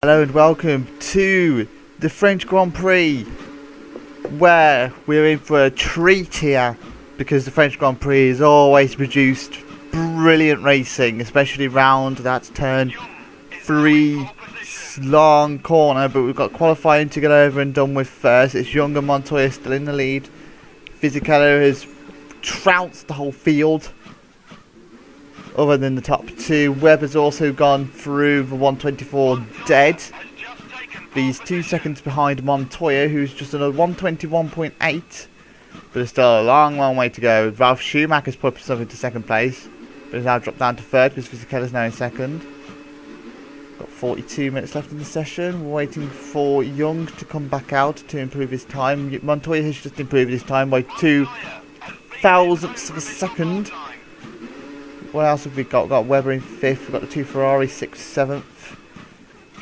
Hello and welcome to the French Grand Prix, where we're in for a treat here because the French Grand Prix has always produced brilliant racing, especially round that turn 3 long corner, but we've got qualifying to get over and done with first. It's Young and Montoya still in the lead. Fisichella has trounced the whole field other than the top two. Webb has also gone through the 124 dead. He's 2 seconds behind Montoya, who's just on a 121.8, but there's still a long way to go. Ralph Schumacher's put himself into second place, but has now dropped down to third because Fisichella's now in second. Got 42 minutes left in the session. We're waiting for Young to come back out to improve his time. Montoya has just improved his time by 2 thousandths of a second. What else have we got? We've got Webber in 5th, we've got the 2 Ferrari 6th, 7th.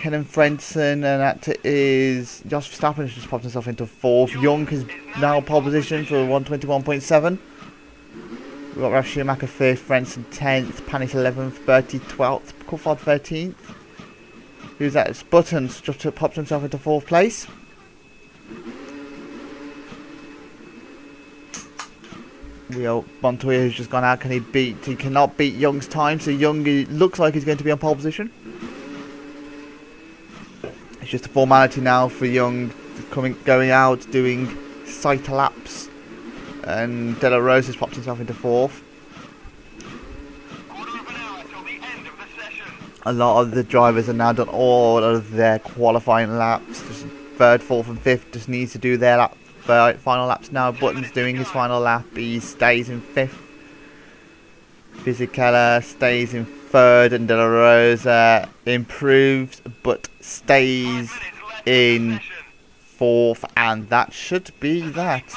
Kenan Frentzen, and that is Jos Verstappen has just popped himself into 4th. Young is now pole position for 121.7. We've got Ralf Schumacher 5th, Frentzen 10th, Panis 11th, Bertie 12th, Coulthard 13th. Who's that? It's Buttons just popped himself into 4th place. Montoya has just gone out. He cannot beat Young's time, so Young looks like he's going to be on pole position. It's just a formality now for Young going out, doing sight laps, and De La Rose has popped himself into 4th. A lot of the drivers have now done all of their qualifying laps. Just 3rd, 4th and 5th just needs to do their final laps now. Button's doing his final lap. He stays in 5th. Fisichella stays in 3rd, and De La Rosa improves but stays in 4th, and that should be that.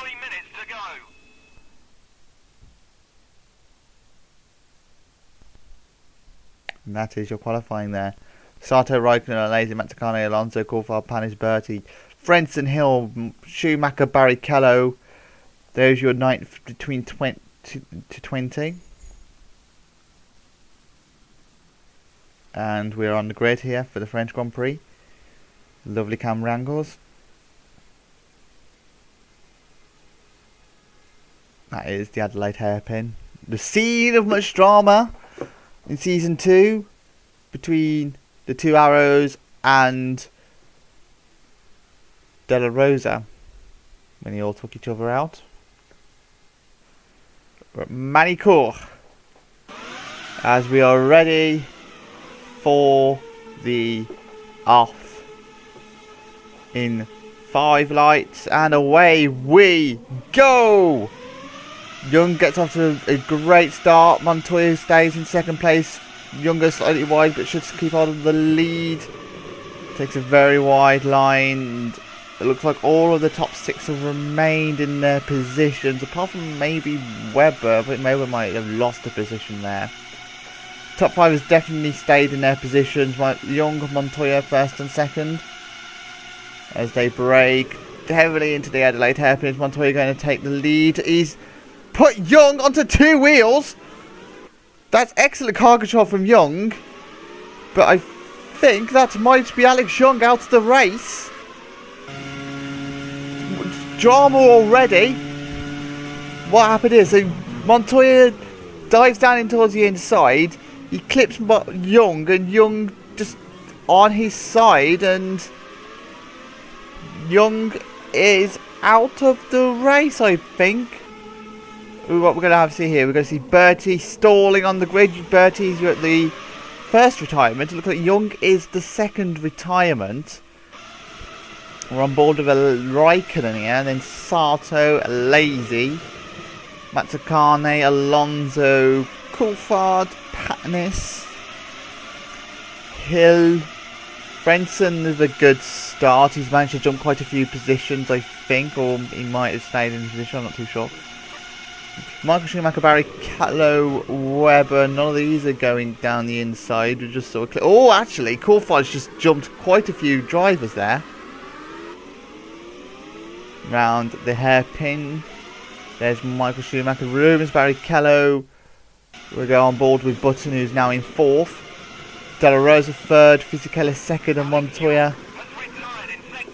And that is your qualifying there. Sato, Raikkonen, Lazy, Mazzacane, Alonso, Coulthard, Panis, Bertie, Frentzen, Hill, Schumacher, Barrichello. There's your 9th between 20 to 20. And we're on the grid here for the French Grand Prix. Lovely camera angles. That is the Adelaide hairpin. The scene of much drama in Season 2 between the 2 Arrows and De La Rosa when they all took each other out. We're at mangy-cours as we are ready for the off in 5 lights, and away we go. Young gets off to a great start. Montoya stays in 2nd place. Young goes slightly wide but should keep hold of the lead. Takes a very wide line, and it looks like all of the top 6 have remained in their positions, apart from maybe Webber, but Webber might have lost a position there. Top 5 has definitely stayed in their positions. Young, Montoya 1st and 2nd. As they brake heavily into the Adelaide hairpin. Is Montoya going to take the lead? He's put Young onto 2 wheels. That's excellent car control from Young. But I think that might be Alex Young out of the race. Drama already. What happened is, so Montoya dives down in towards the inside. He clips Young, and Young just on his side, and Young is out of the race, I think. What we're going to have to see here, we're going to see Bertie stalling on the grid. Bertie's at the 1st retirement. It looks like Young is the 2nd retirement. We're on board with a Raikkonen here, and then Sato, Lazy, Mazzacane, Alonso, Coulthard, Panis, Hill. Frentzen is a good start. He's managed to jump quite a few positions, I think, or he might have stayed in position, I'm not too sure. Michael Schumacher, Barrichello, Webber, none of these are going down the inside. We just sort of oh, actually, Coulthard's just jumped quite a few drivers there. Round the hairpin. There's Michael Schumacher, Rubens, Barrichello. We'll go on board with Button, who's now in 4th. De La Rosa third, Fisichella second, and Montoya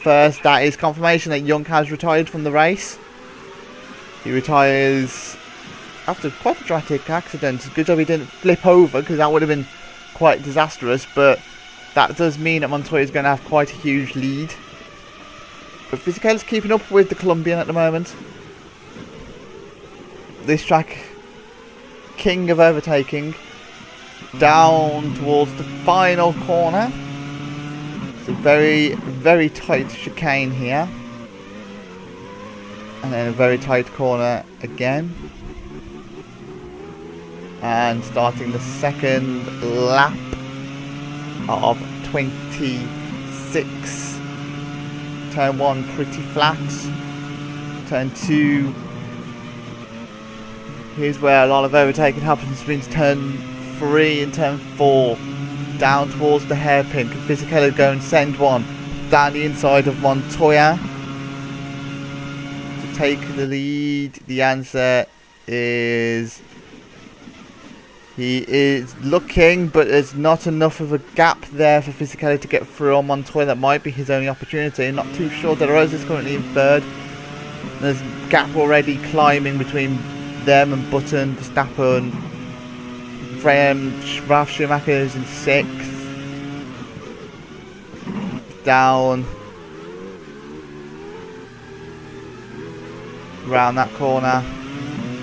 first. That is confirmation that Young has retired from the race. He retires after quite a dramatic accident. Good job he didn't flip over, because that would have been quite disastrous, but that does mean that Montoya is going to have quite a huge lead. But Fisichella's keeping up with the Colombian at the moment. This track, king of overtaking, down towards the final corner. It's a very, very tight chicane here. And then a very tight corner again. And starting the second lap of 26. Turn 1 pretty flat. Turn 2. Here's where a lot of overtaking happens. Between turn 3 and turn 4. Down towards the hairpin. Can Fisichella go and send one down the inside of Montoya to take the lead? The answer is he is looking, but there's not enough of a gap there for Fisichella to get through on Montoya. That might be his only opportunity. Not too sure. De La Rosa is currently in third. There's a gap already climbing between them and Button, Verstappen. Ralf Schumacher is in 6th. Down around that corner.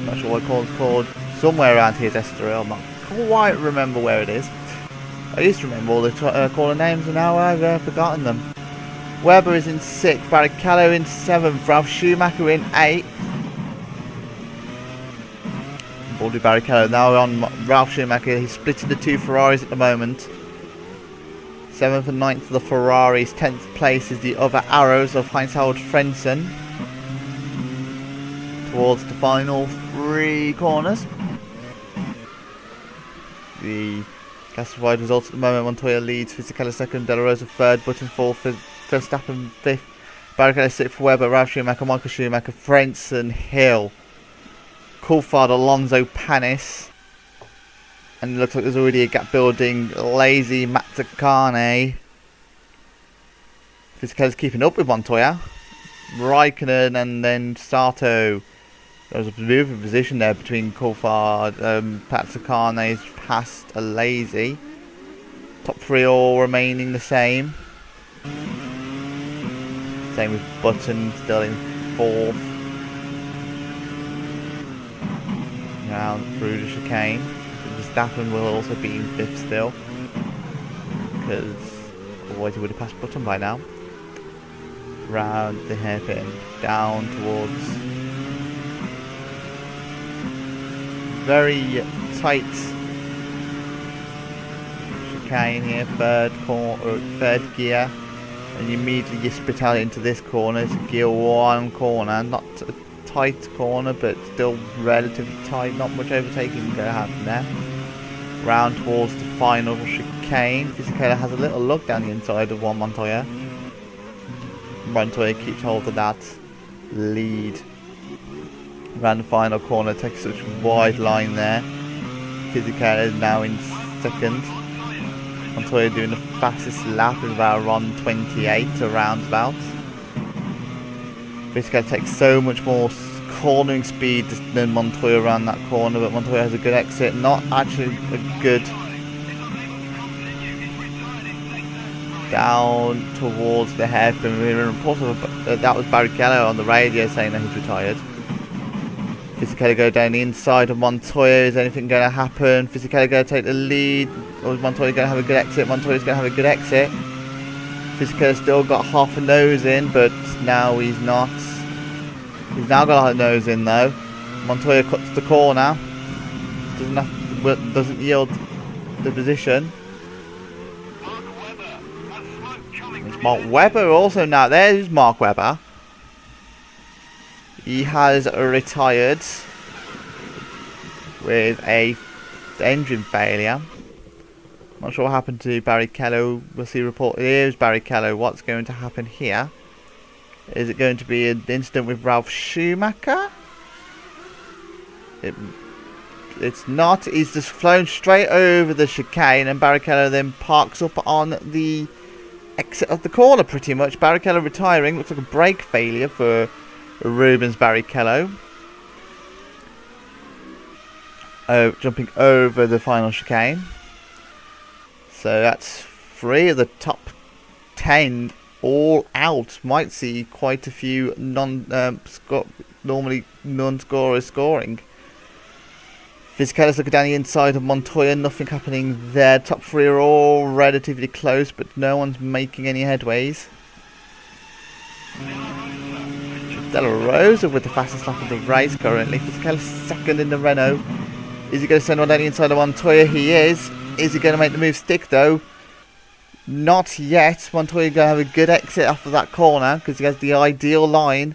Not sure what it's called. Somewhere around here is Estoril. I'm not quite remember where it is. I used to remember all the corner names, and now I've forgotten them. Webber is in 6th. Barrichello in 7th. Ralf Schumacher in 8th. Baldy Barrichello now on Ralf Schumacher. He's splitting the two Ferraris at the moment. 7th and 9th are the Ferraris. 10th place is the other Arrows of Heinz-Harald Frentzen. Towards the final 3 corners. The classified results at the moment: Montoya leads, Fisichella second, De La Rosa third, Button fourth, Verstappen 5th, Barrichello 6th, Webber, Ralf Schumacher, Michael Schumacher, Frentzen, Hill, Coulthard, Alonso, Panis, and it looks like there's already a gap building. Lazy, Mazzacane. Fisichella's keeping up with Montoya, Raikkonen, and then Sato. There's a moving position there between Coulthard, Mazzacane's past a Lazy. Top 3 all remaining the same. Same with Button, still in 4th. Round through the chicane. Verstappen will also be in 5th still, because otherwise he would have passed Button by now. Round the hairpin, down towards very tight chicane here, third gear, and you immediately spit out into this corner. It's a gear 1 corner, not a tight corner, but still relatively tight. Not much overtaking going to happen there. Round towards the final chicane. Fisichella has a little look down the inside of Juan Montoya. Montoya keeps hold of that lead. Around the final corner, takes such a wide line there. Fisichella is now in 2nd. Montoya doing the fastest lap of about 1:28 around about. Fisichella takes so much more cornering speed than Montoya around that corner, but Montoya has a good exit. Not actually a good down towards the hairpin. We were reported that was Barrichello on the radio saying that he's retired. Fisichella go down the inside of Montoya. Is anything going to happen? Fisichella going to take the lead, or is Montoya going to have a good exit? Montoya's going to have a good exit. Fisichella still got half a nose in, but now he's not. He's now got a nose in though. Montoya cuts the corner. Doesn't yield the position. It's Mark Webber also now. There's Mark Webber. He has retired with a engine failure. Not sure what happened to Barrichello. We'll see report. Here's Barrichello. What's going to happen here? Is it going to be an incident with Ralf Schumacher? it's not. He's just flown straight over the chicane, and Barrichello then parks up on the exit of the corner pretty much. Barrichello retiring. Looks like a brake failure for Rubens Barrichello. Jumping over the final chicane. So that's 3 of the top 10 all out. Might see quite a few normally non-scorers scoring. Fisichella's looking down the inside of Montoya. Nothing happening there. Top 3 are all relatively close, but no one's making any headways. Della Rosa with the fastest lap of the race currently. Fisichella's second in the Renault. Is he going to send one down the inside of Montoya? He is. Is he going to make the move stick though? Not yet. Montoya going to have a good exit off of that corner because he has the ideal line.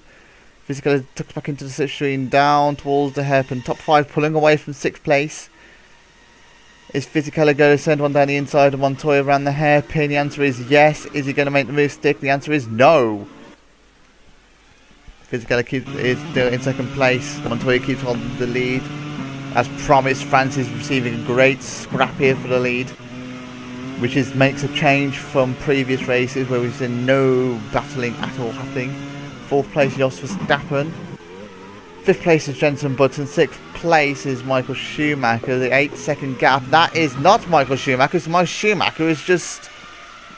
Fisichella tucks back into the slipstream down towards the hairpin. Top 5 pulling away from 6th place. Is Fisichella going to send one down the inside of Montoya around the hairpin? The answer is yes. Is he going to make the move stick? The answer is no. Fisichella is still in 2nd place. Montoya keeps holding the lead. As promised, Francis receiving a great scrap here for the lead, which makes a change from previous races where we've seen no battling at all happening. 4th place is Jos Verstappen. 5th place is Jenson Button. 6th place is Michael Schumacher. The 8-second gap. That is not Michael Schumacher. So Michael Schumacher is just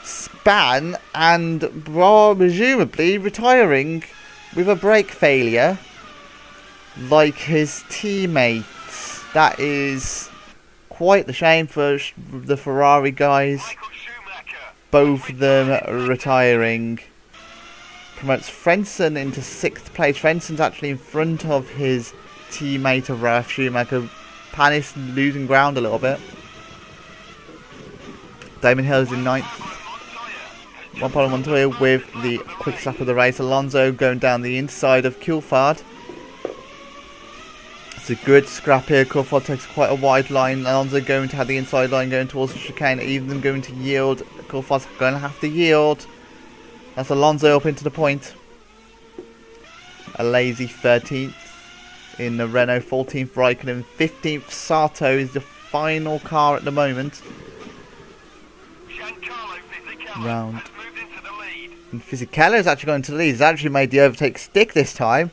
span and presumably retiring with a brake failure like his teammate. That is quite the shame for the Ferrari guys. Both of them retiring. Promotes Frentzen into 6th place. Frenssen's actually in front of his teammate of Ralf Schumacher. Panis losing ground a little bit. Damon Hill is in 9th. Juan Pablo Montoya with the quick lap of the race. Alonso going down the inside of Coulthard. It's a good scrap here. Coulthard takes quite a wide line. Alonso going to have the inside line going towards the chicane. Even going to yield. Coulthard's going to have to yield. That's Alonso up into the point. A lazy 13th in the Renault. 14th Raikkonen. 15th Sato is the final car at the moment. Round. And Fisichella is actually going to the lead. He's actually made the overtake stick this time.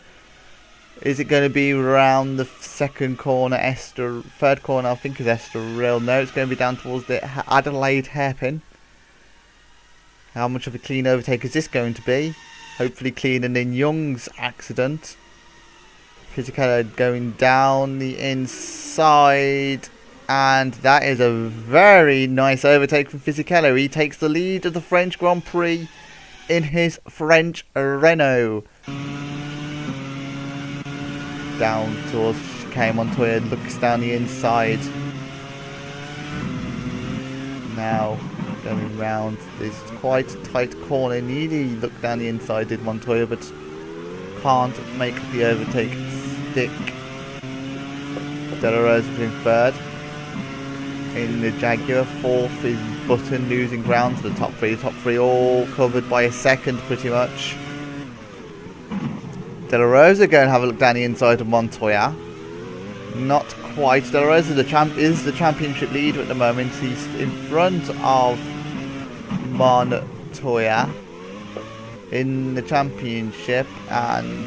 Is it going to be around the 2nd corner, 3rd corner, I think is Estoril. No, it's going to be down towards the Adelaide hairpin. How much of a clean overtake is this going to be? Hopefully cleaner than Young's accident. Fisichella going down the inside. And that is a very nice overtake from Fisichella. He takes the lead of the French Grand Prix in his French Renault. Down towards chicane. Montoya looks down the inside. Now going round this quite tight corner. Nearly looked down the inside, did Montoya, but can't make the overtake stick. Della Rosa in 3rd. In the Jaguar. 4th is Button losing ground to the top 3. The top 3 all covered by a 2nd pretty much. Della Rosa going to have a look down the inside of Montoya. Not quite. Della Rosa is the championship leader at the moment. He's in front of Montoya in the championship, and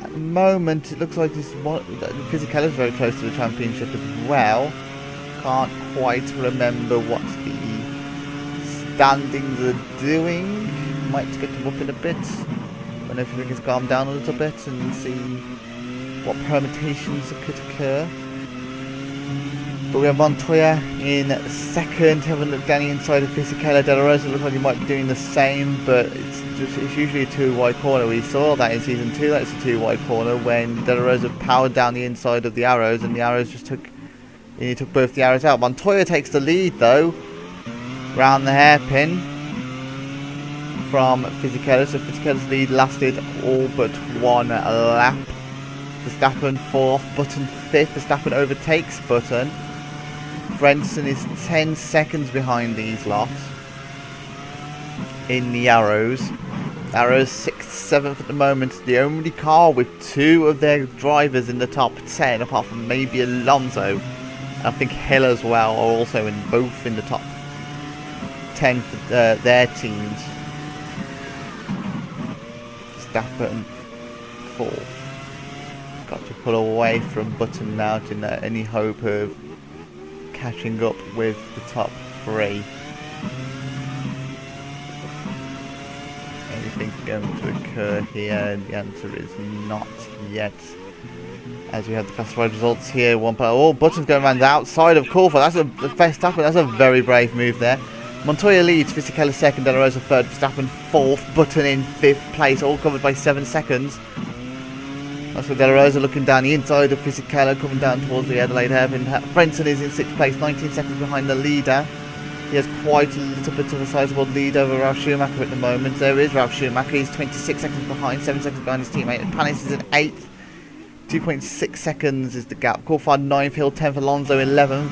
at the moment it looks like Fisichella is very close to the championship as well. Can't quite remember what the standings are doing. Might get them up in a bit when everything has calmed down a little bit and see what permutations could occur. But we have Montoya in 2nd, having a look down the inside of Fisichella. Della Rosa looks like he might be doing the same, but it's usually a 2-wide corner. We saw that in season 2, that's a 2-wide corner when Della Rosa powered down the inside of the arrows, and the arrows just took both the arrows out. Montoya takes the lead though, round the hairpin from Fisichella. So Fisichella's lead lasted all but 1 lap. Verstappen 4th, Button 5th. Verstappen overtakes Button. Frentzen is 10 seconds behind these lot in the arrows. Arrows 6th, 7th at the moment. The only car with 2 of their drivers in the top 10, apart from maybe Alonso. I think Hill as well are also both in the top 10 for their teams. Verstappen 4th. Got to pull away from Button now to any hope of catching up with the top 3. Anything going to occur here? The answer is not yet. As we have the classified results here, Button's going around the outside of Coulthard. That's a Verstappen. That's a very brave move there. Montoya leads, Fisichella 2nd, De La Rosa 3rd, Verstappen 4th, Button in 5th place, all covered by 7 seconds. That's with De La Rosa looking down the inside of Fisichella, coming down towards the Adelaide hairpin. Frentzen is in 6th place, 19 seconds behind the leader. He has quite a little bit of a sizable lead over Ralf Schumacher at the moment. There is Ralf Schumacher. He's 26 seconds behind, 7 seconds behind his teammate. And Panis is in 8th. 2.6 seconds is the gap. Coulthard 9th, Hill 10th, Alonso 11th.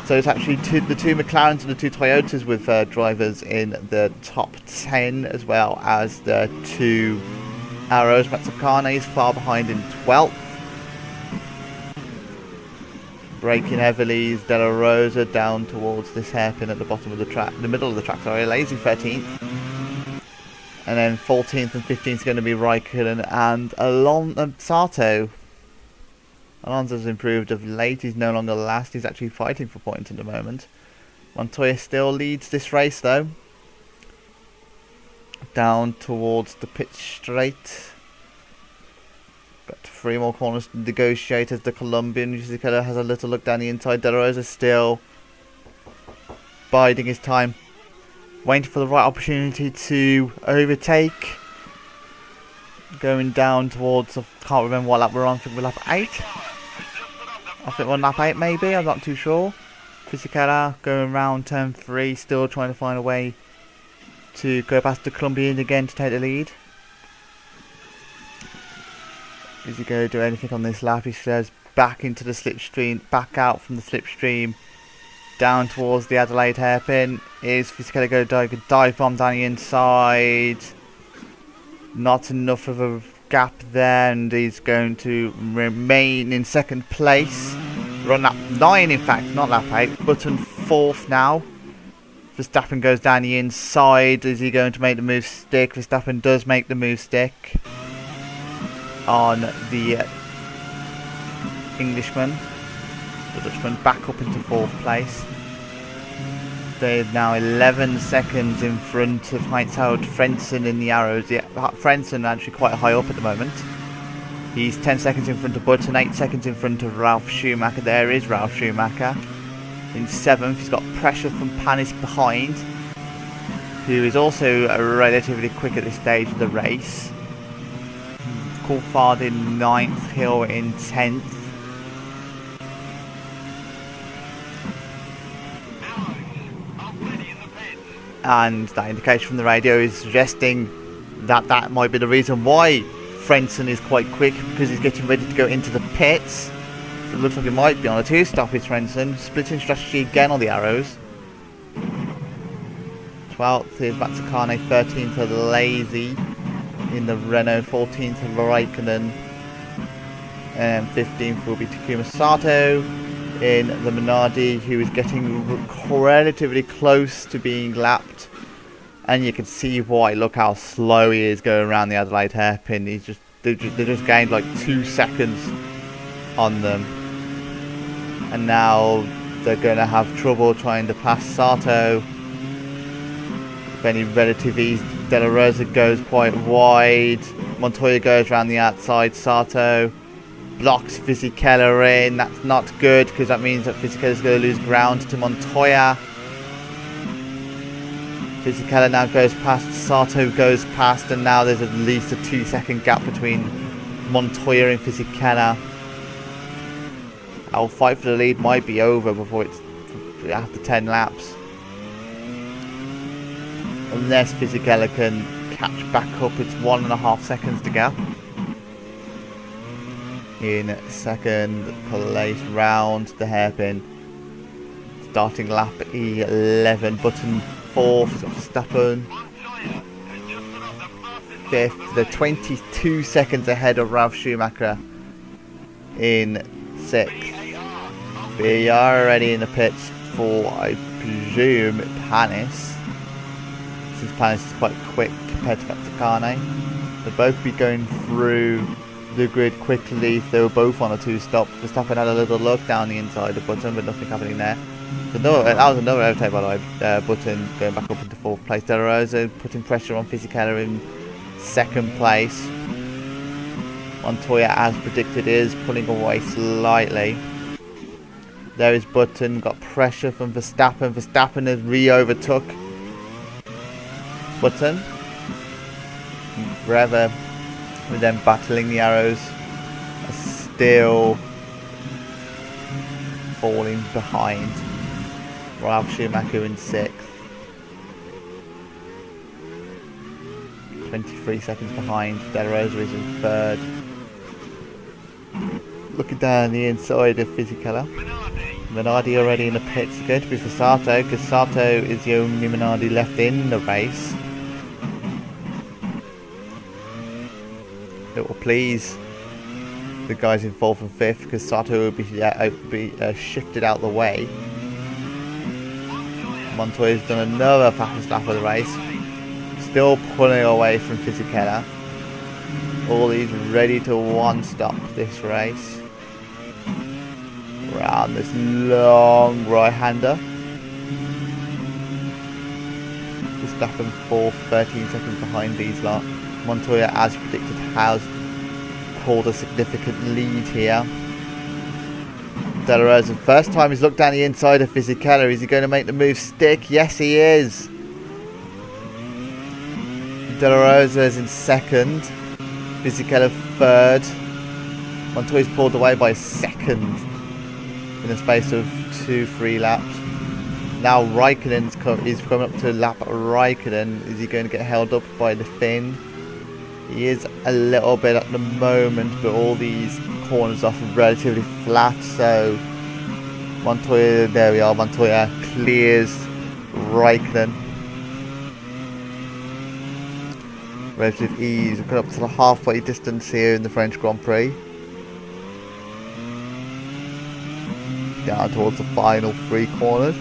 So it's actually the 2 McLarens and the 2 Toyotas with drivers in the top 10, as well as the 2 Arrows. Mazzacane is far behind in 12th. Braking heavily is De La Rosa down towards this hairpin at the bottom of the track, the middle of the track, sorry. Lazy 13th. And then 14th and 15th is going to be Raikkonen and Sato. Alonso's improved of late. He's no longer last. He's actually fighting for points at the moment. Montoya still leads this race though. Down towards the pit straight. Got 3 more corners to negotiate as the Colombian Fisichella has a little look down the inside. De La Rosa still biding his time, waiting for the right opportunity to overtake. Going down towards, I can't remember what lap we're on. I think we're lap 8. I think we're on lap 8 maybe, I'm not too sure. Fisichella going around turn 3, still trying to find a way to go past the Colombian again to take the lead. Is he going to do anything on this lap? He says back into the slipstream, back out from the slipstream, down towards the Adelaide hairpin. Is Fisichella going to dive bomb down the inside? Not enough of a gap there, and he's going to remain in 2nd place. We're on lap 9 in fact, not lap 8. Button 4th now. Verstappen goes down the inside. Is he going to make the move stick? Verstappen does make the move stick on the Englishman. The Dutchman back up into 4th place. They're now 11 seconds in front of Heinz-Harald Frentzen in the Arrows. Yeah, Frentzen actually quite high up at the moment. He's 10 seconds in front of Button, 8 seconds in front of Ralf Schumacher. There is Ralf Schumacher. In 7th, he's got pressure from Panis behind, who is also relatively quick at this stage of the race. Coulthard in 9th, Hill in 10th. And that indication from the radio is suggesting that that might be the reason why Frentzen is quite quick, because he's getting ready to go into the pits. So it looks like it might be on a 2-stoppage. Frentzen splitting strategy again on the Arrows. 12th is Mazzacane, 13th are Lazy in the Renault, 14th are Raikkonen, and 15th will be Takuma Sato in the Minardi, who is getting relatively close to being lapped, and you can see why. Look how slow he is going around the Adelaide hairpin. They just gained like 2 seconds on them, and now they're going to have trouble trying to pass Sato. If any relative ease, De La Rosa goes quite wide. Montoya goes around the outside. Sato blocks Fisichella in. That's not good, because that means that Fisichella's going to lose ground to Montoya. Fisichella now goes past, Sato goes past, and now there's at least a 2-second gap between Montoya and Fisichella. Our fight for the lead might be over before it's after 10 laps. Unless Fisichella can catch back up, it's 1.5 seconds to go. In 2nd place, round the hairpin. Starting lap 11, Button 4th, he's got Verstappen 5th. They're 22 seconds ahead of Ralf Schumacher in 6th. We are already in the pits for, I presume, Panis. Since Panis is quite quick compared to Metzicane. They'll both be going through the grid quickly if they were both on a 2-stop. Verstappen had a little look down the inside of Button, but nothing happening there. So that was another overtake, by the way. Button going back up into 4th place. De La Rosa putting pressure on Fisichella in 2nd place. Montoya, as predicted, is pulling away slightly. There is Button, got pressure from Verstappen. Verstappen has re-overtook Button. Forever with them battling, the arrows are still falling behind. Ralf Schumacher in 6th. 23 seconds behind. De La Rosa is in 3rd. Looking down the inside of Fisichella. Minardi already in the pits. It's going to be for Sato, because Sato is the only Minardi left in the race. It will please the guys in 4th and 5th, because Sato will be shifted out the way. Montoya's done another fastest lap of the race. Still pulling away from Fisichella. All these ready to one-stop this race. Around this long right-hander. Verstappen 4th, 13 seconds behind these lot. Montoya, as predicted, has pulled a significant lead here. De La Rosa, first time he's looked down the inside of Fisichella. Is he going to make the move stick? Yes, he is. De La Rosa is in 2nd. Fisichella 3rd. Montoya's pulled away by 2nd in the space of 2-3 laps. Now Raikkonen is coming up to lap Raikkonen. Is he going to get held up by the Finn? He is a little bit at the moment, but all these corners are relatively flat, so Montoya, there we are, Montoya clears Raikkonen. Relative ease, we're up to the halfway distance here in the French Grand Prix. Down towards the final 3 corners.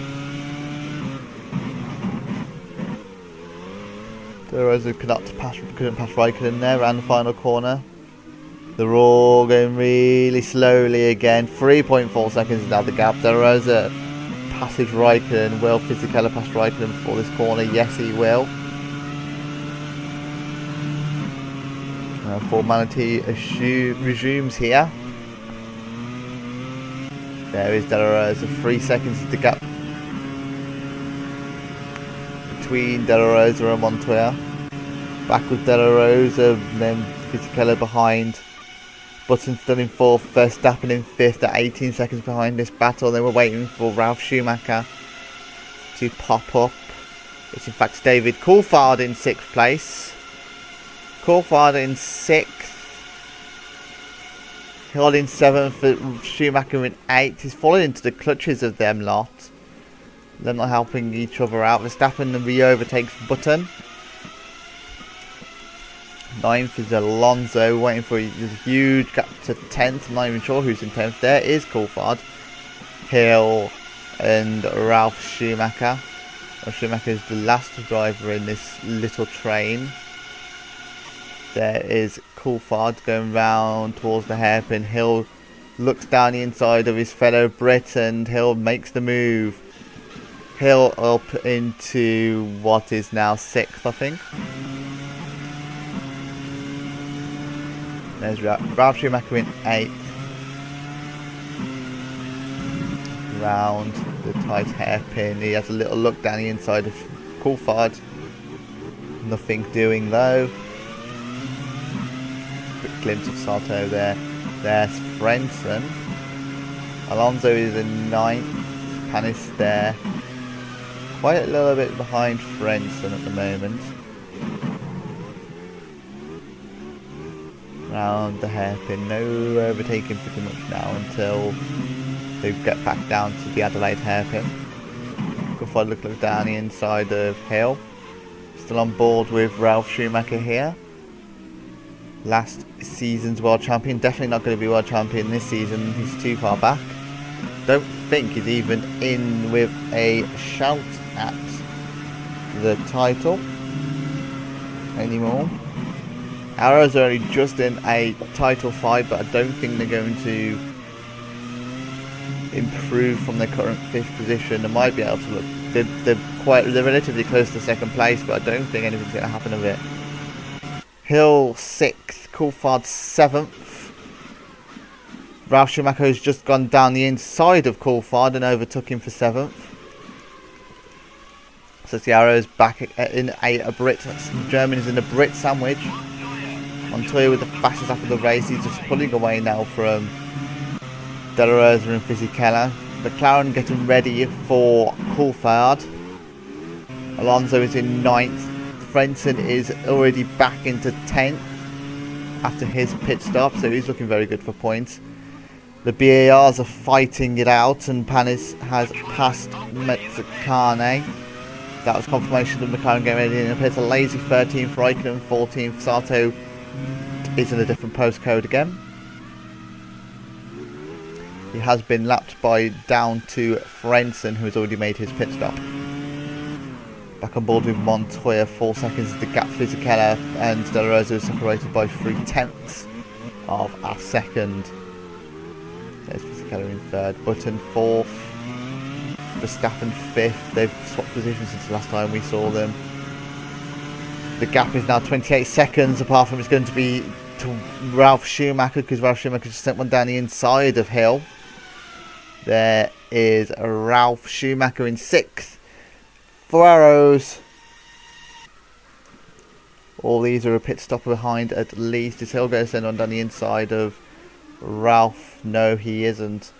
De La Rosa couldn't pass Raikkonen there around the final corner. They're all going really slowly again. 3.4 seconds is now the gap. De La Rosa passes Raikkonen. Will Fisichella pass Raikkonen before this corner? Yes, he will. Formality resumes here. There is De La Rosa. 3 seconds is the gap between De La Rosa and Montoya. Back with De La Rosa, and then Fisichella behind. Button still in 4th, Verstappen in 5th at 18 seconds behind this battle. They were waiting for Ralf Schumacher to pop up. It's in fact David Coulthard in 6th place. Coulthard in 6th. Hill in 7th, Schumacher in 8th. He's fallen into the clutches of them lot. They're not helping each other out. Verstappen re-overtakes Button. 9th is Alonso, waiting for a huge gap to 10th. I'm not even sure who's in 10th. There is Coulthard, Hill, and Ralf Schumacher. Ralf Schumacher is the last driver in this little train. There is Coulthard going round towards the hairpin. Hill looks down the inside of his fellow Brit, and Hill makes the move. Hill up into what is now 6th, I think. There's Ralf Schumacher in 8th. Round the tight hairpin. He has a little look down the inside of Coulthard. Nothing doing though. Quick glimpse of Sato there. There's Frentzen. Alonso is in 9th. Panis there. Quite a little bit behind Frentzen at the moment. Round the hairpin, no overtaking pretty much now until they get back down to the Adelaide hairpin. Coulthard look down the inside of Hill. Still on board with Ralf Schumacher here. Last season's world champion. Definitely not going to be world champion this season. He's too far back. Don't think he's even in with a shout at the title anymore. Arrows are only just in a title fight, but I don't think they're going to improve from their current 5th position. They might be able to look. They're relatively close to 2nd place, but I don't think anything's going to happen of it. Hill 6th, Coulthard 7th. Ralph Schumacher has just gone down the inside of Coulthard and overtook him for 7th. So the Arrows back in a Brit. German is in a Brit sandwich. Montoya with the fastest lap of the race. He's just pulling away now from De La Rosa and Fisichella. McLaren getting ready for Coulthard. Alonso is in 9th. Frentzen is already back into 10th after his pit stop, so he's looking very good for points. The BARs are fighting it out, and Panis has passed Mezzicane. That was confirmation of McLaren getting ready in the pits. A lazy 13th, Raikkonen 14th. Sato is in a different postcode again. He has been lapped by down to Frentzen, who has already made his pit stop. Back on board with Montoya, 4 seconds is the gap. Fisichella and De La Rosa is separated by 3/10 of a second. There's Fisichella in 3rd, Button 4th, Verstappen 5th. They've swapped positions since the last time we saw them. The gap is now 28 seconds, apart from it's going to be to Ralph Schumacher, because Ralph Schumacher just sent one down the inside of Hill. There is Ralph Schumacher in 6th. 4 Arrows. All these are a pit stop behind at least. Is Hill going to send one down the inside of Ralph? No, he isn't.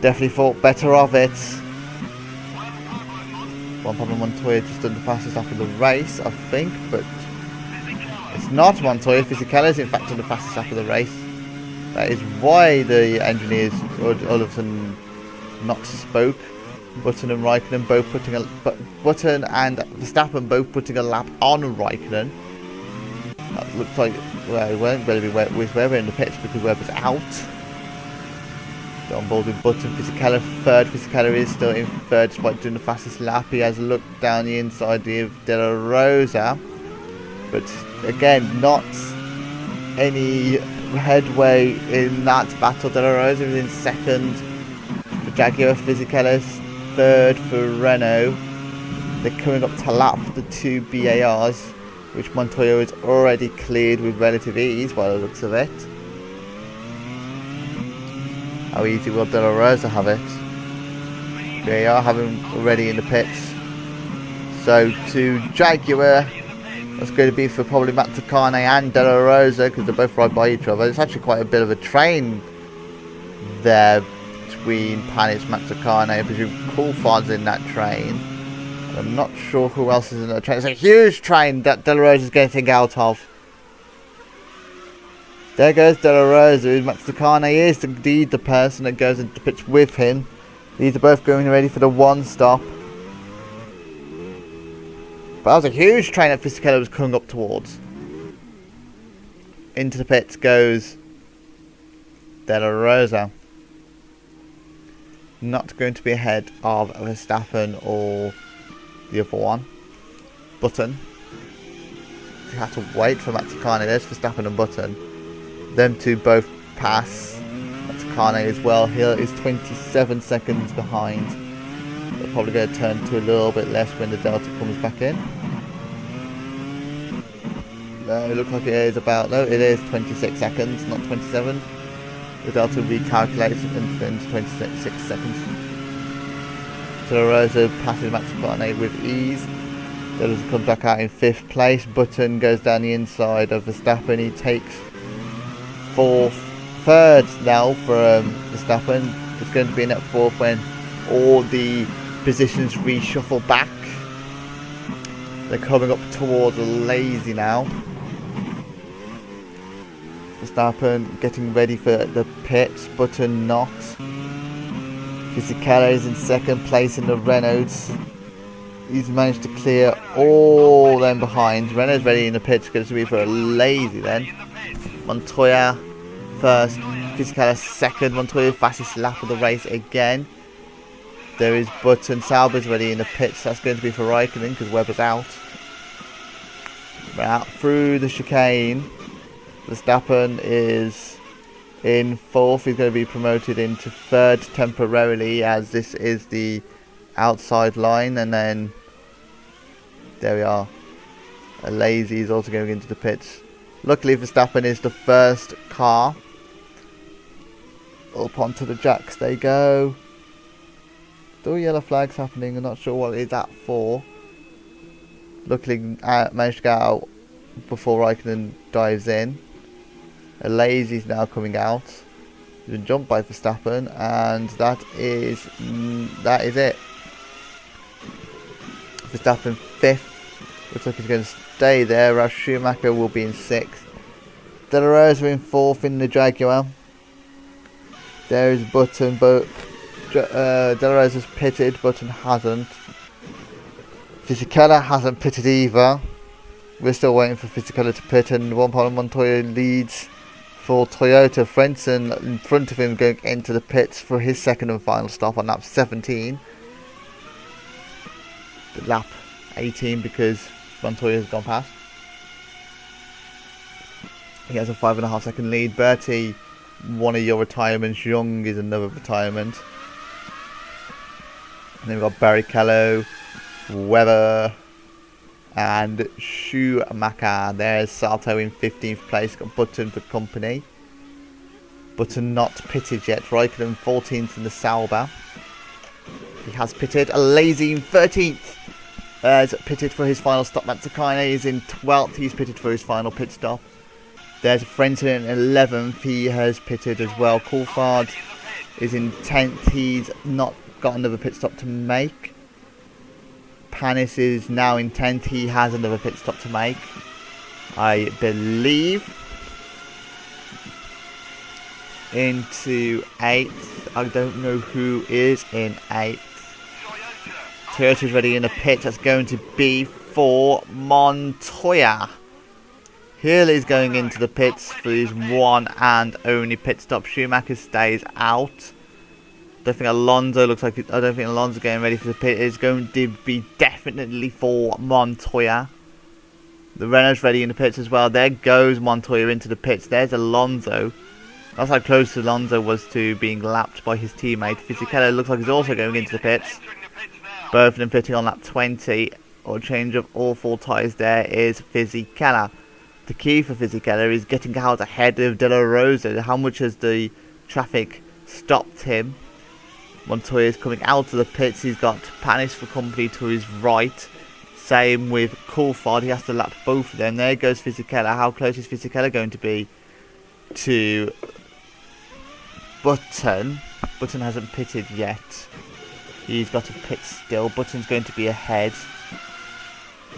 Definitely thought better of it. One Papa Montoya just done the fastest lap of the race, I think, but it's not Montoya. Fisichella is in fact on the fastest lap of the race. That is why the engineers all of a sudden not spoke. Button and Raikkonen both putting Button and Verstappen both putting a lap on Raikkonen. That looks like, well, it won't really be with Webber in the pits because Webber's out. On board with Button. Fisichella 3rd. Fisichella is still in 3rd despite doing the fastest lap. He has looked down the inside of De La Rosa, but again, not any headway in that battle. De La Rosa is in 2nd for Jaguar. Fisichella 3rd for Renault. They're coming up to lap the 2 BARs, which Montoya has already cleared with relative ease by the looks of it. How easy will De La Rosa have it? They are having already in the pits. So to Jaguar, that's going to be for probably Mezzicane and De La Rosa, because they're both right by each other. It's actually quite a bit of a train there between Panis, Mezzicane. I presume Coulthard's in that train. I'm not sure who else is in that train. It's a huge train that De La Rosa is getting out of. There goes De La Rosa. Mezzicane is indeed the person that goes into the pits with him. These are both going ready for the 1 stop. But that was a huge train that Fisichella was coming up towards. Into the pits goes De La Rosa. Not going to be ahead of Verstappen or the other one. Button. You have to wait for Mezzicane. There's Verstappen and Button. Them two both pass. Mezzicane as well. Hill is 27 seconds behind. They're probably going to turn to a little bit less when the delta comes back in. It looks like it is about, no, it is 26 seconds, not 27. The delta recalculates and then 26 seconds. So Rosa passes Mezzicane with ease. Rosa comes back out in 5th place. Button goes down the inside of Verstappen. He takes 3rd now for Verstappen. It's going to be in at 4th when all the positions reshuffle back. They're coming up towards Lazy now. Verstappen getting ready for the pits, Button not. Fisichella is in 2nd place in the Renaults. He's managed to clear all them behind. Renault's ready in the pits, going to be for a lazy then. Montoya first, Fisichella second. Montoya fastest lap of the race again. There is Button. Sauber's ready in the pits. That's going to be for Raikkonen because Webber's out. We're out through the chicane. Verstappen is in fourth. He's going to be promoted into third temporarily, as this is the outside line. And then there we are. A lazy is also going into the pits. Luckily, Verstappen is the first car. Up onto the jacks they go. Still yellow flags happening. I'm not sure what it is at for. Luckily, managed to get out before Raikkonen dives in. A lazy's now coming out. He's been jumped by Verstappen, and that is it. Verstappen fifth. Looks like he's going to stay there. Ralf Schumacher will be in sixth. De La Rosa in fourth in the Jaguar. There is Button, but De La Rosa's pitted. Button hasn't. Fisichella hasn't pitted either. We're still waiting for Fisichella to pit, and Juan Pablo Montoya leads for Toyota. Frentzen in front of him going into the pits for his second and final stop on lap 17. But lap 18 because Montoya has gone past. He has a 5.5 second lead. Bertie, one of your retirements. Young is another retirement. And then we've got Barrichello, Webber, and Schumacher. There's Salto in 15th place. Got Button for company. Button not pitted yet. Raikkonen 14th in the Sauber. He has pitted. A lazy in 13th. Has pitted for his final stop. Matsukaine is in 12th. He's pitted for his final pit stop. There's Frentzen in 11th. He has pitted as well. Coulthard is in 10th. He's not got another pit stop to make. Panis is now in 10th. He has another pit stop to make, I believe. Into 8th. I don't know who is in 8th. Toyota's ready in the pit. That's going to be for Montoya. Hill is going into the pits for his one and only pit stop. Schumacher stays out. I don't think Alonso getting ready for the pit. It's going to be definitely for Montoya. The Renault's ready in the pits as well. There goes Montoya into the pits. There's Alonso. That's how close Alonso was to being lapped by his teammate. Fisichella looks like he's also going into the pits. Both of them pitting on lap 20. Or change of all 4 tyres there is Fisichella. The key for Fisichella is getting out ahead of De La Rosa. How much has the traffic stopped him? Montoya is coming out of the pits. He's got Panis for company to his right. Same with Coulthard. He has to lap both of them. There goes Fisichella. How close is Fisichella going to be to Button? Button hasn't pitted yet. He's got a pit still. Button's going to be ahead.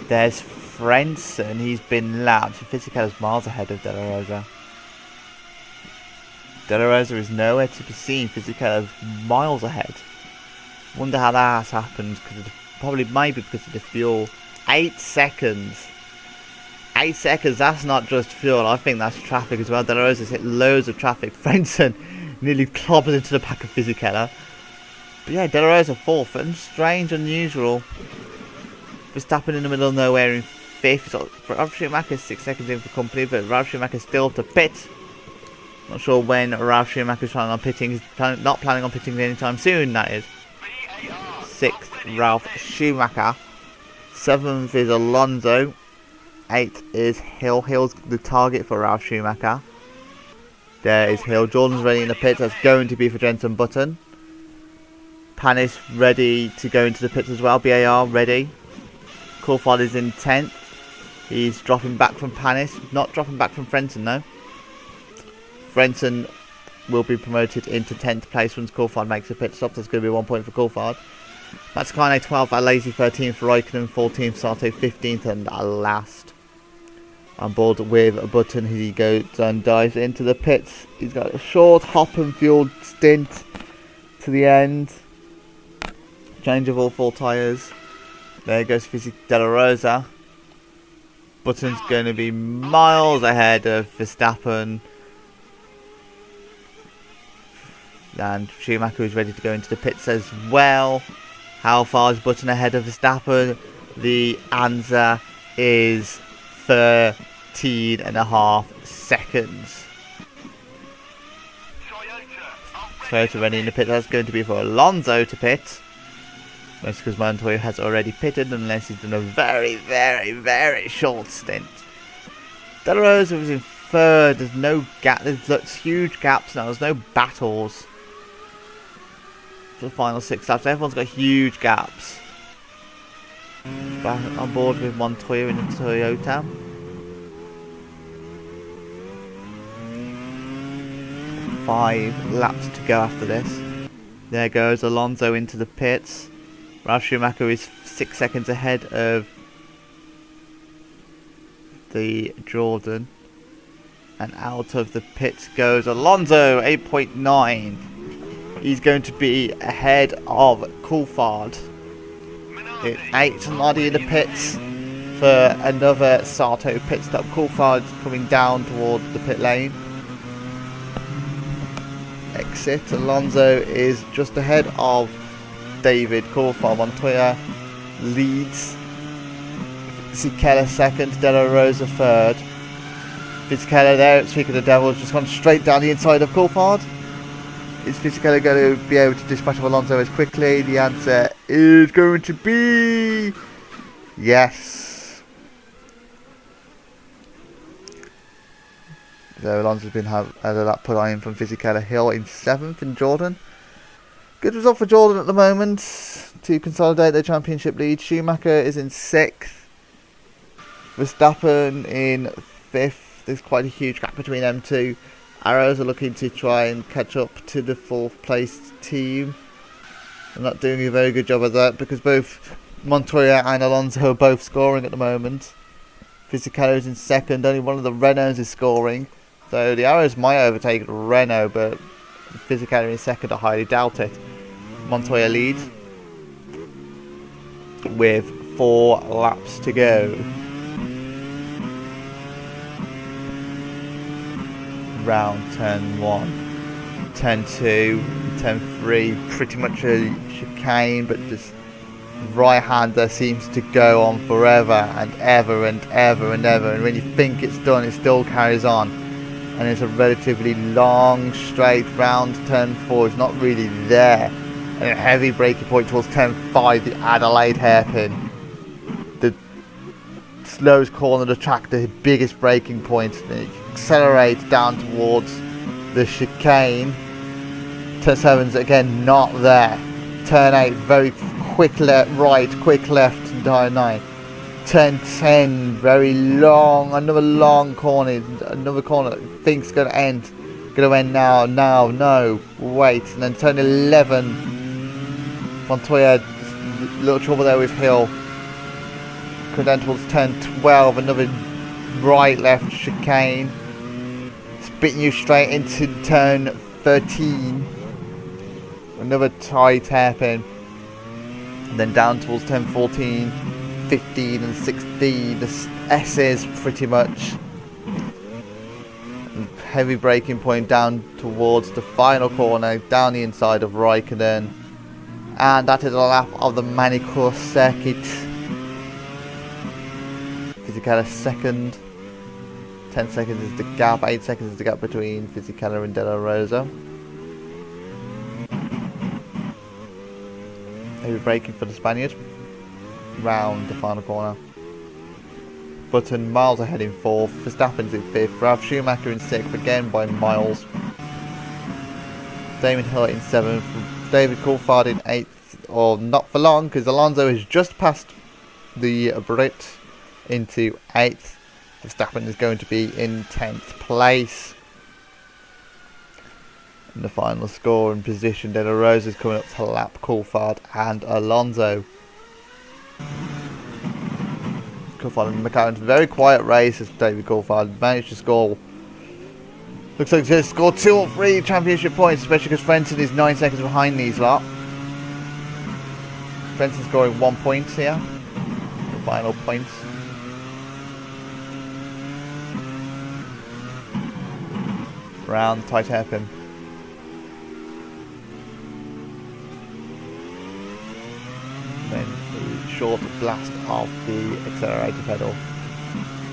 There's Frentzen. He's been lapped. Fisichella's miles ahead of De La Rosa. De La Rosa is nowhere to be seen. Fisichella's miles ahead. Wonder how that has happened. Maybe because of the fuel. 8 seconds. 8 seconds. That's not just fuel. I think that's traffic as well. De La Rosa's hit loads of traffic. Frentzen nearly clobbers into the back of Fisichella. But yeah, De La Rosa 4th. And strange, unusual. Verstappen in the middle of nowhere in 5th. Ralf Schumacher 6 seconds in for company, but Ralf Schumacher still to pit. Not sure when Ralf Schumacher's planning on pitting. He's not planning on pitting anytime soon, that is. 6th, Ralf Schumacher. 7th is Alonso. 8th is Hill. Hill's the target for Ralf Schumacher. There is Hill. Jordan's ready in the pits. That's going to be for Jenson Button. Panis ready to go into the pits as well. BAR ready. Coulthard is in 10th. He's dropping back from Panis. Not dropping back from Frentzen though. Frentzen will be promoted into 10th place once Coulthard makes a pit stop. That's going to be 1 point for Coulthard. Matsukaine 12th, Alesi 13th, Raikkonen 14th, Sato 15th, and last. On board with a Button, he goes and dives into the pits. He's got a short hop and fuel stint to the end. Change of all 4 tyres. There goes De La Rosa. Button's going to be miles ahead of Verstappen. And Schumacher is ready to go into the pits as well. How far is Button ahead of Verstappen? The answer is 13.5 seconds. Toyota running in the pit. That's going to be for Alonso to pit. That's because Montoya has already pitted, unless he's done a very, very, very short stint. De La Rosa was in third. There's no gap. There's huge gaps now. There's no battles for the final 6 laps. Everyone's got huge gaps. Back on board with Montoya in the Toyota. Five laps to go after this. There goes Alonso into the pits. Ralf Schumacher is 6 seconds ahead of the Jordan. And out of the pits goes Alonso, 8.9. He's going to be ahead of Coulthard. It's 8 Lottie in the pits for another Sato pit stop. Coulthard coming down toward the pit lane. Exit. Alonso is just ahead of David Coulthard. Montoya leads. Fisichella second. De La Rosa third. Fisichella there, speaking of the devil, has just gone straight down the inside of Coulthard. Is Fisichella going to be able to dispatch of Alonso as quickly? The answer is going to be yes. So Alonso's been had a lap put on him from Fisichella. Hill in 7th in Jordan. Good result for Jordan at the moment to consolidate their championship lead. Schumacher is in 6th. Verstappen in 5th. There's quite a huge gap between them two. Arrows are looking to try and catch up to the 4th place team. They're not doing a very good job of that because both Montoya and Alonso are both scoring at the moment. Fisichella is in 2nd. Only one of the Renaults is scoring. So the Arrows might overtake Renault, but Fisichella in 2nd, I highly doubt it. Montoya leads with 4 laps to go. Round turn 1, turn 2, turn 3, pretty much a chicane, but just right-hander seems to go on forever and ever and ever and ever, and when you think it's done, it still carries on. And it's a relatively long straight. Round turn 4 is not really there, and a heavy braking point towards turn 5, the Adelaide hairpin, the slowest corner of the track, the biggest braking point. Accelerate down towards the chicane. Turn 7's again not there. Turn 8 very quick left, right, quick left and turn 9. Turn 10 very long, another long corner, another corner that thinks going to end now, no, wait. And then turn 11, Montoya, little trouble there with Hill. Come down towards turn 12, another right left chicane. Spitting you straight into turn 13. Another tight hairpin. And then down towards turn 14, 15 and 16. The S's pretty much. And heavy braking point down towards the final corner, down the inside of Raikkonen. And that is a lap of the mangy-cours circuit. Fisichella 2nd. 10 seconds is the gap, 8 seconds is the gap between Fisichella and De La Rosa. Heavy braking for the Spaniard. Round the final corner. Button miles ahead in 4th. Verstappen's in 5th. Ralf Schumacher in 6th, again by miles. Damon Hill in 7th. David Coulthard in 8th. Or not for long, because Alonso has just passed the Brit into 8th. Verstappen is going to be in 10th place. And the final score and position, De La Rosa is coming up to lap Coulthard and Alonso. Coulthard and McLaren, very quiet race as David Coulthard managed to score. Looks like he's going to score 2 or 3 championship points, especially because Frenton is 9 seconds behind these lot. Frenton scoring 1 point here. final points. Round the tight hairpin. Then the short blast of the accelerator pedal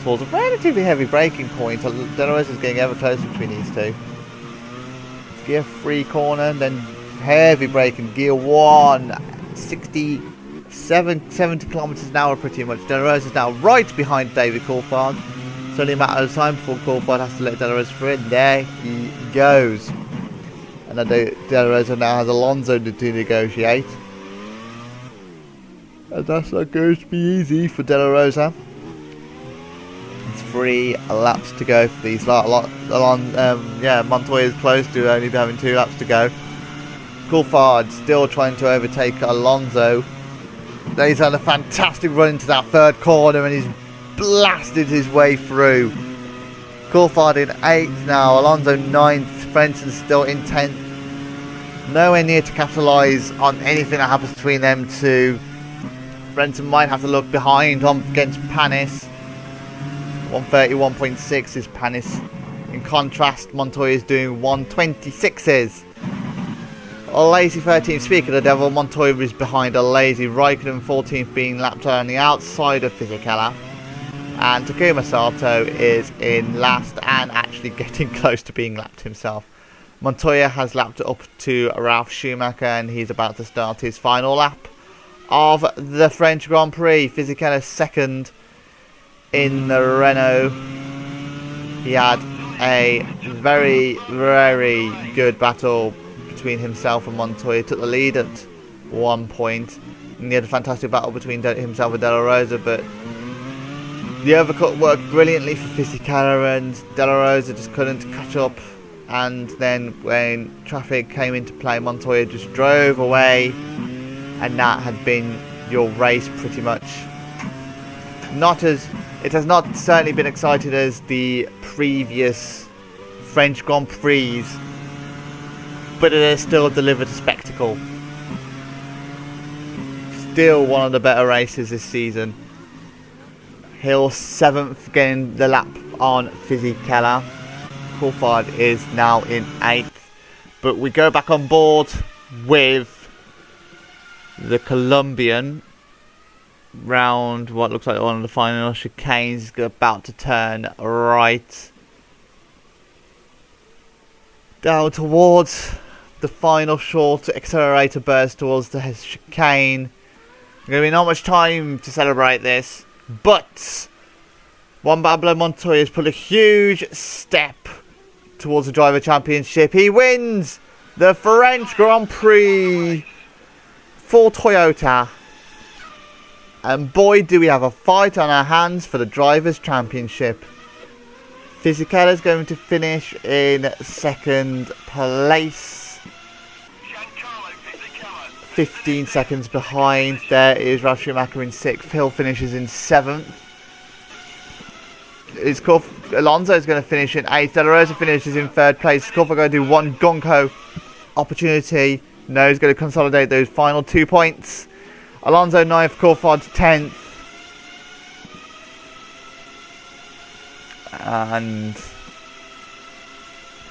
towards a relatively heavy braking point. De La Rosa is getting ever closer between these two. Gear 3 corner, then heavy braking. Gear 1, 70 kilometers an hour pretty much. De La Rosa is now right behind David Coulthard. It's only a matter of time before Coulthard has to let De La Rosa through. And there he goes. And then De La Rosa now has Alonso to negotiate. And that's not going to be easy for De La Rosa. It's 3 laps to go for these. Montoya is close to only having 2 laps to go. Coulthard still trying to overtake Alonso. He's had a fantastic run into that third corner and he's blasted his way through. Coulthard in 8th now, Alonso 9th, Frentzen still in 10th. Nowhere near to capitalise on anything that happens between them two. Frentzen might have to look behind on against Panis. 131.6 is Panis. In contrast, Montoya is doing 126s. A lazy 13th, speaking of the devil, Montoya is behind a lazy Raikkonen 14th, being lapped on the outside of Fisichella. And Takuma Sato is in last and actually getting close to being lapped himself. Montoya has lapped up to Ralf Schumacher and he's about to start his final lap of the French Grand Prix. Fisichella second in the Renault. He had a very, very good battle between himself and Montoya. Took the lead at one point. And he had a fantastic battle between himself and De La Rosa, but the overcut worked brilliantly for Fisichella and De La Rosa just couldn't catch up. And then when traffic came into play, Montoya just drove away, and that had been your race pretty much. It has not certainly been exciting as the previous French Grand Prix, but it has still delivered a spectacle. Still one of the better races this season. Hill 7th, getting the lap on Fisichella. Coulthard is now in 8th. But we go back on board with the Colombian round what looks like one of the final chicanes. He's about to turn right down towards the final short accelerator burst towards the chicane. There's going to be not much time to celebrate this, but Juan Pablo Montoya has put a huge step towards the driver championship. He wins the French Grand Prix for Toyota. And boy, do we have a fight on our hands for the Drivers' Championship. Fisichella is going to finish in 2nd place. 15 seconds behind. There is Ralf Schumacher in 6th. Hill finishes in 7th. Alonso is going to finish in 8th. De La Rosa finishes in 3rd place. Coulthard going to do one gonko opportunity. No, he's going to consolidate those final 2 points. Alonso 9th, Coulthard 10th. And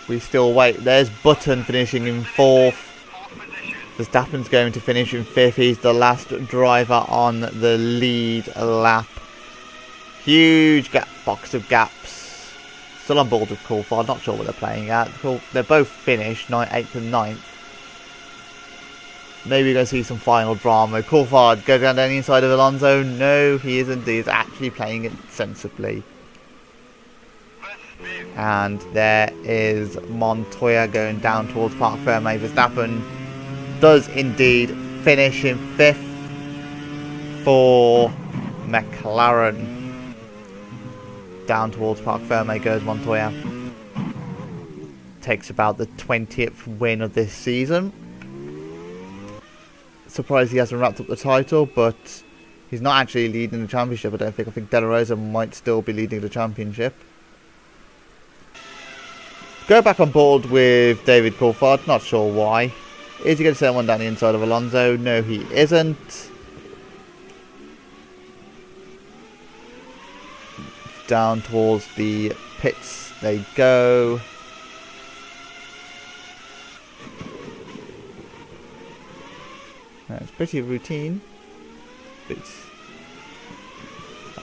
we still wait. There's Button finishing in 4th. Verstappen's going to finish in 5th. He's the last driver on the lead lap. Huge box of gaps. Still on board with Coulthard. Not sure what they're playing at. They're both finished, 8th and 9th. Maybe we're going to see some final drama. Coulthard go down the inside of Alonso. No, he isn't. He's actually playing it sensibly. And there is Montoya going down towards Parc Ferme. Verstappen does indeed finish in 5th for McLaren. Down towards Parc Ferme goes Montoya. Takes about the 20th win of this season. Surprised he hasn't wrapped up the title, but he's not actually leading the championship. I don't think. I think De La Rosa might still be leading the championship. Go back on board with David Coulthard. Not sure why. Is he going to send one down the inside of Alonso? No, he isn't. down towards the pits they go. It's pretty routine. But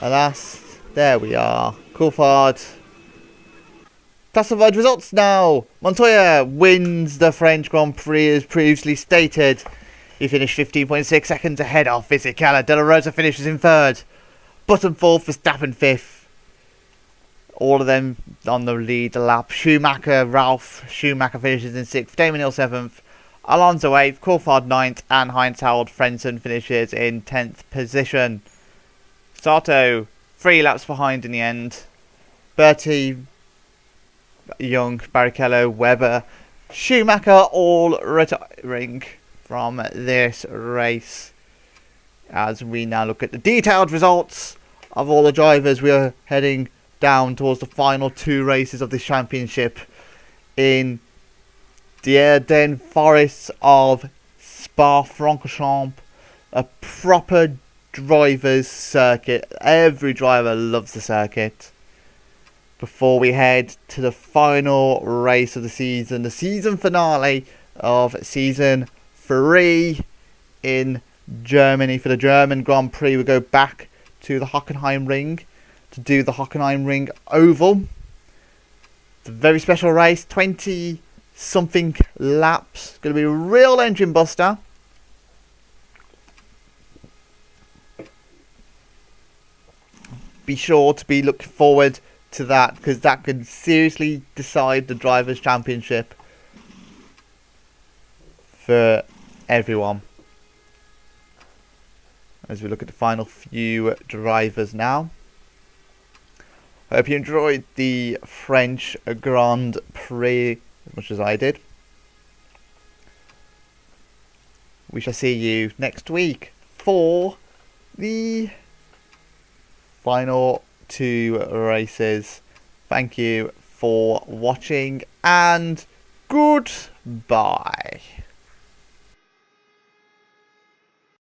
alas, there we are. Coulthard. Classified results now. Montoya wins the French Grand Prix as previously stated. He finished 15.6 seconds ahead of Fisichella. De La Rosa finishes in third. Button fourth, Verstappen fifth. All of them on the lead lap. Ralph Schumacher finishes in sixth. Damon Hill seventh. Alonso 8th, Coulthard 9th, and Heinz-Harald Frentzen finishes in 10th position. Sato 3 laps behind in the end. Bertie, Young, Barrichello, Webber, Schumacher all retiring from this race. As we now look at the detailed results of all the drivers, we are heading down towards the final 2 races of this championship in the Ardennes forests of Spa-Francorchamps, a proper driver's circuit. Every driver loves the circuit. Before we head to the final race of the season finale of season 3 in Germany. For the German Grand Prix, we go back to the Hockenheim Ring to do the Hockenheim Ring Oval. It's a very special race, 20 something laps. It's going to be a real engine buster. Be sure to be looking forward to that, because that could seriously decide the Drivers' Championship for everyone. As we look at the final few drivers now. I hope you enjoyed the French Grand Prix as much as I did. We shall see you next week for the final 2 races. Thank you for watching and goodbye.